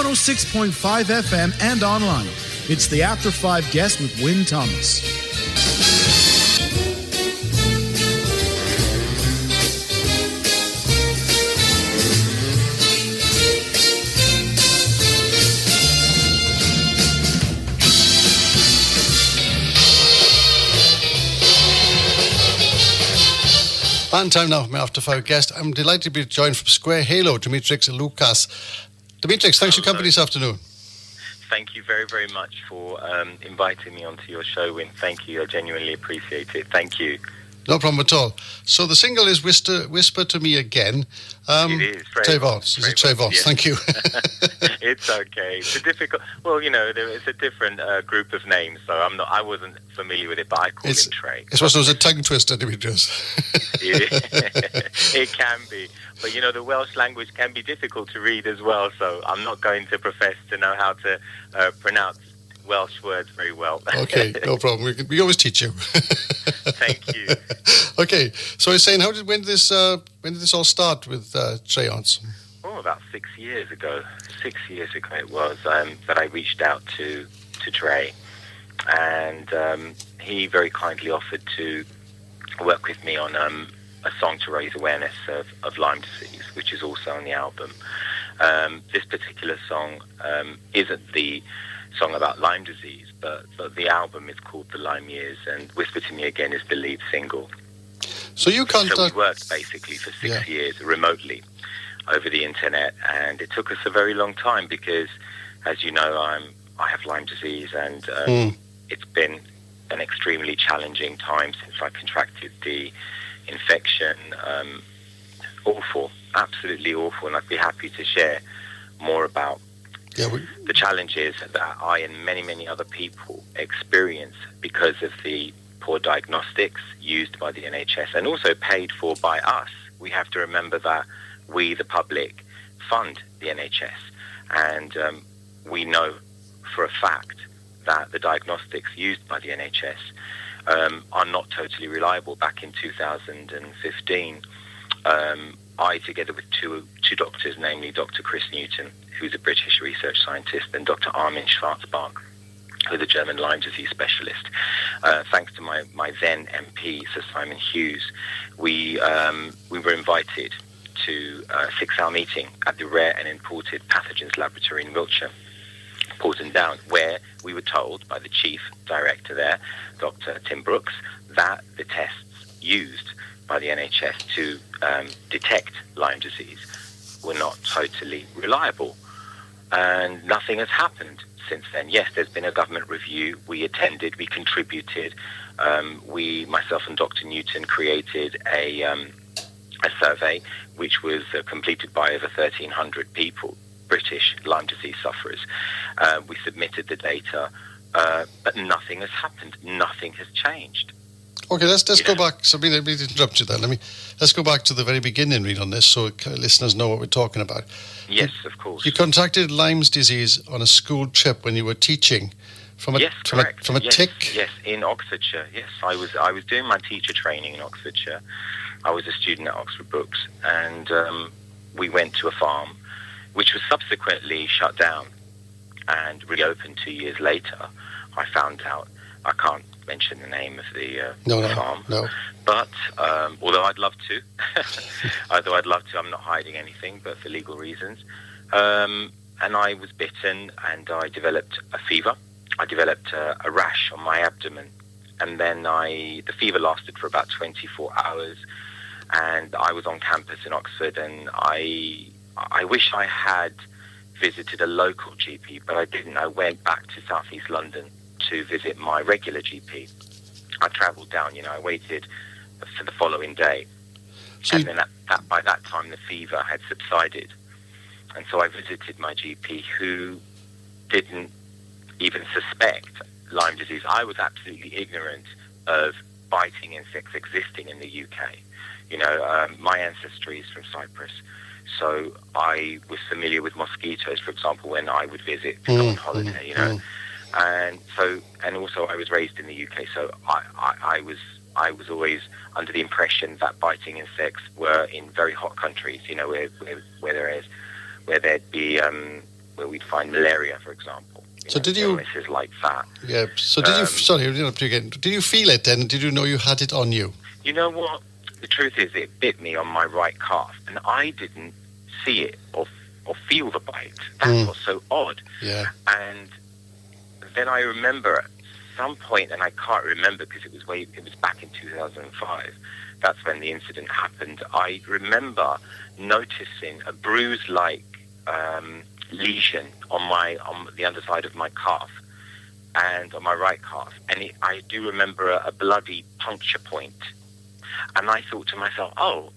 106.5 FM and online. It's the After 5 Guest with Wynn Thomas. And time now for my After 5 guest. I'm delighted to be joined from Square Halo, Dimitris Loukas. Dimitris, thanks for coming this afternoon. Thank you very, very much for inviting me onto your show, Wynn. Thank you. I genuinely appreciate it. Thank you. No problem at all. So the single is Whisper to Me Again. It is. Trayvon. Is it Trayvon? Yes. Thank you. It's okay. It's a difficult... Well, it's a different group of names, so I wasn't familiar with it, but I call it Trey. It's supposed to be a tongue twister, Dimitris. It can be. But, the Welsh language can be difficult to read as well, so I'm not going to profess to know how to pronounce Welsh words very well. Okay, no problem. We always teach you. Thank you. Okay, so I was saying, when did this all start with Trayvon? Oh, about 6 years ago. 6 years ago it was that I reached out to Trey, and he very kindly offered to work with me on a song to raise awareness of Lyme disease, which is also on the album. This particular song isn't the song about Lyme disease, but the album is called The Lyme Years, and Whisper to Me Again is the lead single. So we worked basically for 6 years remotely over the internet, and it took us a very long time because, as you know, I have Lyme disease, and it's been an extremely challenging time since I contracted the infection. Awful, absolutely awful, and I'd be happy to share more about the challenges that I and many, many other people experience because of the poor diagnostics used by the NHS and also paid for by us. We have to remember that we, the public, fund the NHS, and we know for a fact that the diagnostics used by the NHS are not totally reliable. Back in 2015, I, together with two doctors, namely Dr. Chris Newton, who's a British research scientist, and Dr. Armin Schwarzbach, who's a German Lyme disease specialist, thanks to my then MP, Sir Simon Hughes, we were invited to a 6-hour meeting at the Rare and Imported Pathogens Laboratory in Wiltshire, Porton Down, where we were told by the chief director there, Dr. Tim Brooks, that the tests used by the NHS to detect Lyme disease were not totally reliable. And nothing has happened since then. Yes, there's been a government review. We attended, we contributed. Myself and Dr. Newton created a survey which was completed by over 1,300 people, British Lyme disease sufferers. We submitted the data, but nothing has happened. Nothing has changed. Okay, let's go back. So, let me interrupt you there. Let's go back to the very beginning, read on this, so listeners know what we're talking about. Yes, of course. You contracted Lyme's disease on a school trip when you were teaching from a tick. Yes, in Oxfordshire. Yes, I was doing my teacher training in Oxfordshire. I was a student at Oxford Brookes, and we went to a farm, which was subsequently shut down and reopened 2 years later. I found out. I can't mention the name of the farm. No. But although I'd love to, I'm not hiding anything, but for legal reasons. And I was bitten, and I developed a fever. I developed a rash on my abdomen, and then the fever lasted for about 24 hours. And I was on campus in Oxford, and I wish I had visited a local GP, but I didn't. I went back to South East London to visit my regular GP. I travelled down, I waited for the following day. And then by that time the fever had subsided. And so I visited my GP, who didn't even suspect Lyme disease. I was absolutely ignorant of biting insects existing in the UK. My ancestry is from Cyprus. So I was familiar with mosquitoes, for example, when I would visit on holiday, And also I was raised in the UK, so I was always under the impression that biting insects were in very hot countries, where there'd be where we'd find malaria, for example. So did you? Illnesses like that. Yeah. So did you? Sorry, again. Did you feel it then? Did you know you had it on you? You know what? The truth is, it bit me on my right calf, and I didn't see it or feel the bite. That's what's so odd. Yeah. And then I remember at some point, and I can't remember because it was back in 2005. That's when the incident happened. I remember noticing a bruise-like lesion on the underside of my calf and on my right calf, and I do remember a bloody puncture point. And I thought to myself, oh,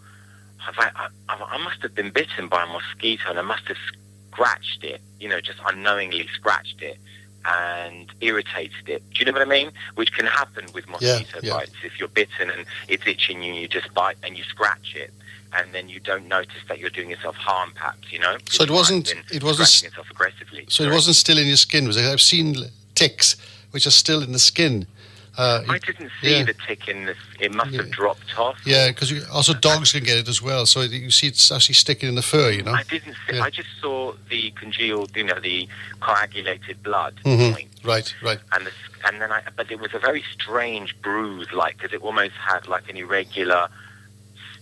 I must have been bitten by a mosquito, and I must have scratched it, just unknowingly scratched it and irritated it. Do you know what I mean? Which can happen with mosquito bites. If you're bitten and it's itching you, you just bite and you scratch it, and then you don't notice that you're doing yourself harm, perhaps, So it wasn't scratching yourself aggressively. So it wasn't still in your skin, was it? I've seen ticks which are still in the skin. I didn't see the tick in this. It must have dropped off. Yeah, because also dogs can get it as well. So you see it's actually sticking in the fur, I didn't see. I just saw the congealed, the coagulated blood point. Right. And then but it was a very strange bruise, because it almost had like an irregular,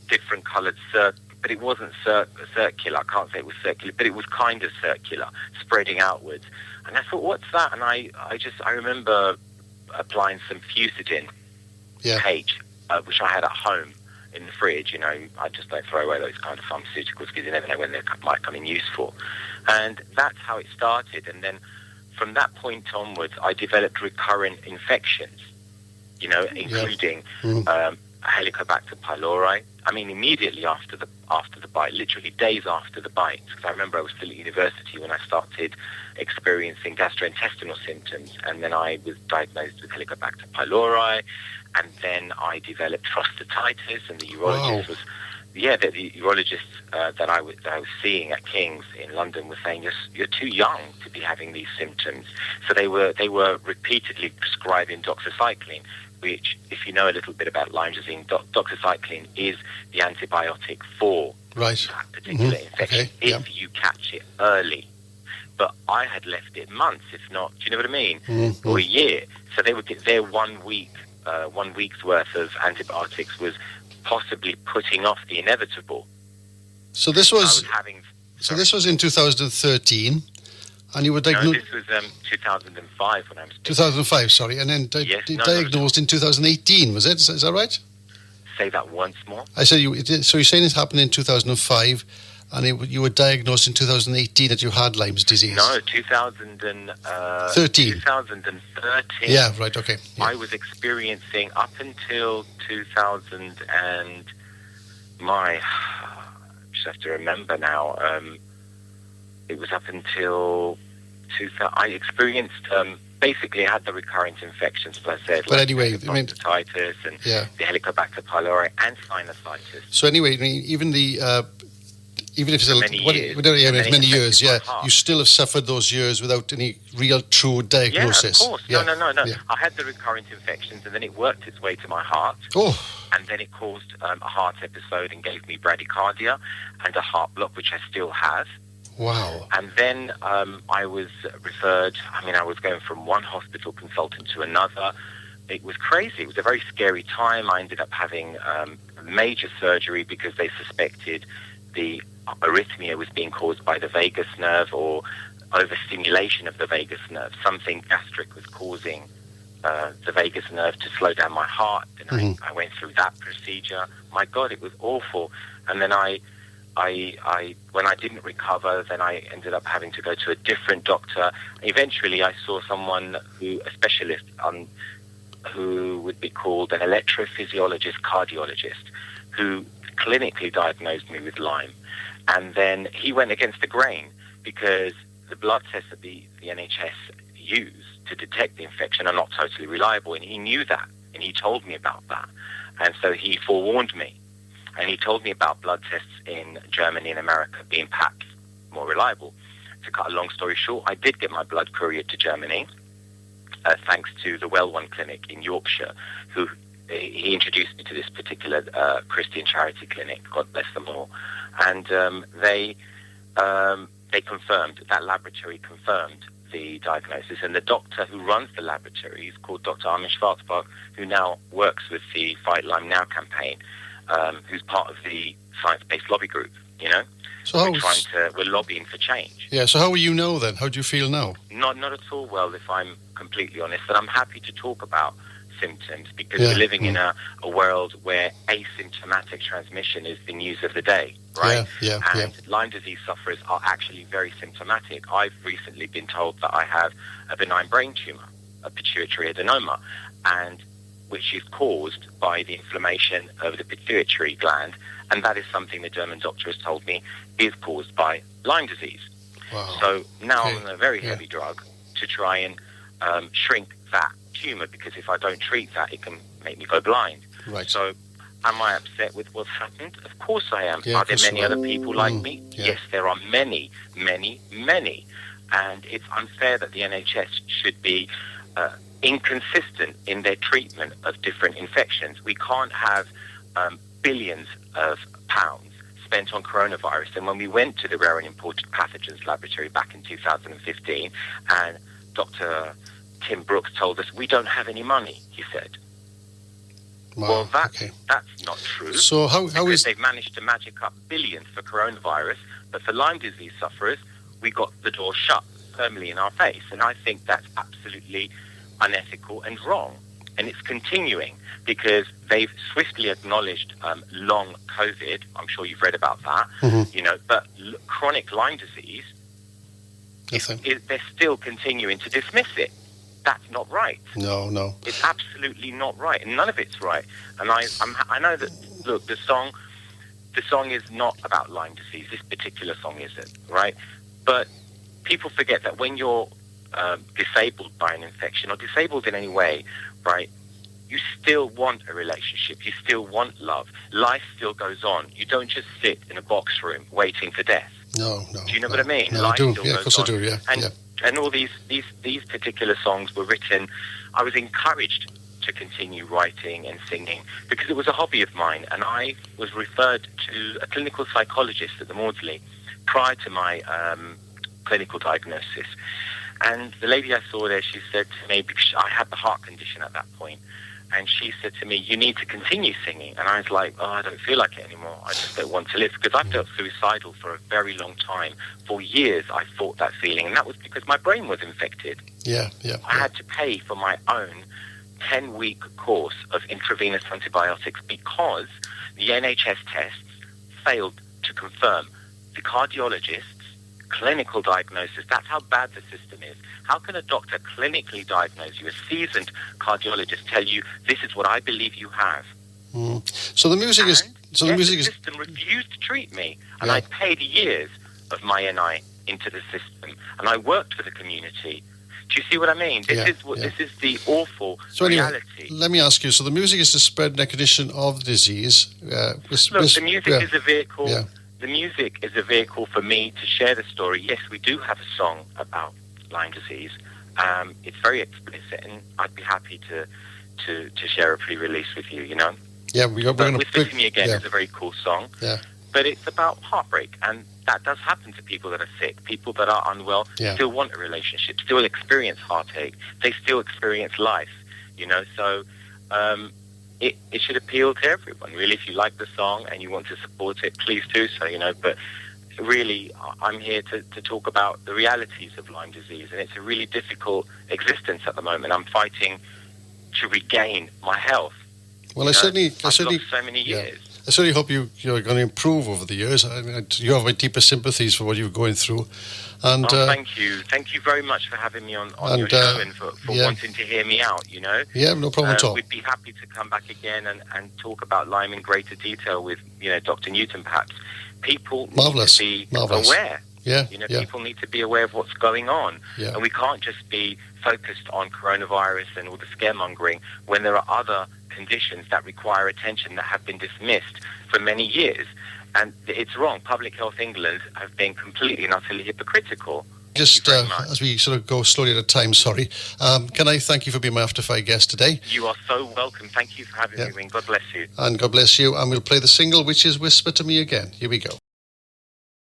different coloured circle. But it wasn't circular. I can't say it was circular, but it was kind of circular, spreading outwards. And I thought, what's that? And I remember applying some Fusidin H, which I had at home in the fridge. I just don't throw away those kind of pharmaceuticals because you never know when they might come in useful. And that's how it started. And then from that point onwards, I developed recurrent infections, including Helicobacter pylori. I mean, immediately after the bite, literally days after the bite, because I remember I was still at university when I started experiencing gastrointestinal symptoms, and then I was diagnosed with Helicobacter pylori, and then I developed prostatitis, and the urologist was, the urologist that I was seeing at King's in London was saying, you're too young to be having these symptoms. So they were repeatedly prescribing doxycycline, which, if you know a little bit about Lyme disease, doxycycline is the antibiotic for that particular infection, if you catch it early. But I had left it months, if not, do you know what I mean? Or a year. So they would get their 1 week's worth of antibiotics was possibly putting off the inevitable. So this was in 2013. And you were diagnosed... No, this was 2005 when I was... 2005, sorry. And then diagnosed in 2018, was it? Is that right? Say that once more. I said, so you're saying it happened in 2005, and you were diagnosed in 2018 that you had Lyme's disease? No, 2013. 2013. Yeah, right, okay. Yeah. I was experiencing up until 2000 and I just have to remember now... it was up until 2000. I experienced, basically, I had the recurrent infections, as I said. But anyway, prostatitis and the Helicobacter pylori and sinusitis. So anyway, even if it's many years, you still have suffered those years without any real true diagnosis. Yeah, of course. No. Yeah. I had the recurrent infections, and then it worked its way to my heart. Oh. And then it caused a heart episode and gave me bradycardia and a heart block, which I still have. Wow. And then I was referred, I was going from one hospital consultant to another. It was crazy. It was a very scary time. I ended up having major surgery because they suspected the arrhythmia was being caused by the vagus nerve or overstimulation of the vagus nerve. Something gastric was causing the vagus nerve to slow down my heart. And I went through that procedure. My God, it was awful. And then when I didn't recover, then I ended up having to go to a different doctor. Eventually, I saw a specialist who would be called an electrophysiologist cardiologist, who clinically diagnosed me with Lyme. And then he went against the grain because the blood tests that the NHS use to detect the infection are not totally reliable, and he knew that, and he told me about that. And so he forewarned me. And he told me about blood tests in Germany and America being perhaps more reliable. To cut a long story short, I did get my blood couriered to Germany, thanks to the Well One Clinic in Yorkshire, who he introduced me to this particular Christian charity clinic, God bless them all. And they that laboratory confirmed the diagnosis, and the doctor who runs the laboratory is called Dr. Armin Schwarzbach, who now works with the Fight Lyme Now campaign, who's part of the science-based lobby group, you know? So we're lobbying for change. Yeah, so how are you now then? How do you feel now? Not at all well, if I'm completely honest, and I'm happy to talk about symptoms because we're living in a world where asymptomatic transmission is the news of the day, right? And Lyme disease sufferers are actually very symptomatic. I've recently been told that I have a benign brain tumor, a pituitary adenoma, and which is caused by the inflammation of the pituitary gland, and that is something the German doctor has told me is caused by Lyme disease. Wow. So now I'm on a very heavy drug to try and shrink that tumor, because if I don't treat that, it can make me go blind. Right. So am I upset with what's happened? Of course I am. Yeah, are there many other people like me? Yeah. Yes, there are many, many, many. And it's unfair that the NHS should be inconsistent in their treatment of different infections. We can't have billions of pounds spent on coronavirus. And when we went to the Rare and Imported Pathogens Laboratory back in 2015, and Dr. Tim Brooks told us, we don't have any money, he said. Wow. Well, that's not true. So how is... they've managed to magic up billions for coronavirus, but for Lyme disease sufferers, we got the door shut firmly in our face. And I think that's absolutely unethical and wrong. And it's continuing because they've swiftly acknowledged long COVID. I'm sure you've read about that, you know, but chronic Lyme disease, they're still continuing to dismiss it. That's not right. No. It's absolutely not right, and none of it's right. And I know that, look, the song is not about Lyme disease. This particular song isn't, right? But people forget that when you're disabled by an infection or disabled in any way, right, you still want a relationship. You still want love. Life still goes on. You don't just sit in a box room waiting for death. No. Do you know what I mean? No, Life I do. still Yeah, of goes course on. I do, yeah. And all these particular songs were written, I was encouraged to continue writing and singing because it was a hobby of mine, and I was referred to a clinical psychologist at the Maudsley prior to my clinical diagnosis. And the lady I saw there, she said to me, because I had the heart condition at that point, and she said to me, you need to continue singing. And I was like, I don't feel like it anymore. I just don't want to live. Because I felt suicidal for a very long time. For years, I fought that feeling. And that was because my brain was infected. Yeah. I had to pay for my own 10-week course of intravenous antibiotics because the NHS tests failed to confirm the cardiologist's clinical diagnosis. That's how bad the system is. How can a doctor clinically diagnose you, a seasoned cardiologist tell you, this is what I believe you have? So the music is... The system refused to treat me, and I paid years of my NI into the system, and I worked for the community. Do you see what I mean? This is the awful reality. Let me ask you, so the music is to spread recognition of the disease. The music is a vehicle... Yeah. The music is a vehicle for me to share the story. Yes, we do have a song about Lyme disease. It's very explicit, and I'd be happy to share a pre-release with you, you know? Yeah, we're going to... Whisper to Me Again is a very cool song. Yeah. But it's about heartbreak, and that does happen to people that are sick. People that are unwell still want a relationship, still experience heartache. They still experience life, you know? So it should appeal to everyone, really. If you like the song and you want to support it, please do so, you know? But really, I'm here to talk about the realities of Lyme disease, and it's a really difficult existence at the moment. I'm fighting to regain my health. Well, I've lost so many years. I certainly hope you're going to improve over the years. I mean, you have my deepest sympathies for what you're going through. And thank you. Thank you very much for having me on your show and for wanting to hear me out, you know. Yeah, no problem at all. We'd be happy to come back again and talk about Lyme in greater detail with, you know, Dr. Newton, perhaps. People need to be aware. Yeah, you know, people need to be aware of what's going on. Yeah. And we can't just be focused on coronavirus and all the scaremongering when there are other conditions that require attention that have been dismissed for many years. And it's wrong. Public Health England have been completely and utterly hypocritical. Just as we sort of go slowly at a time, can I thank you for being my After Five guest today? You are so welcome. Thank you for having me, Wing. God bless you. And God bless you. And we'll play the single, which is Whisper to Me Again. Here we go.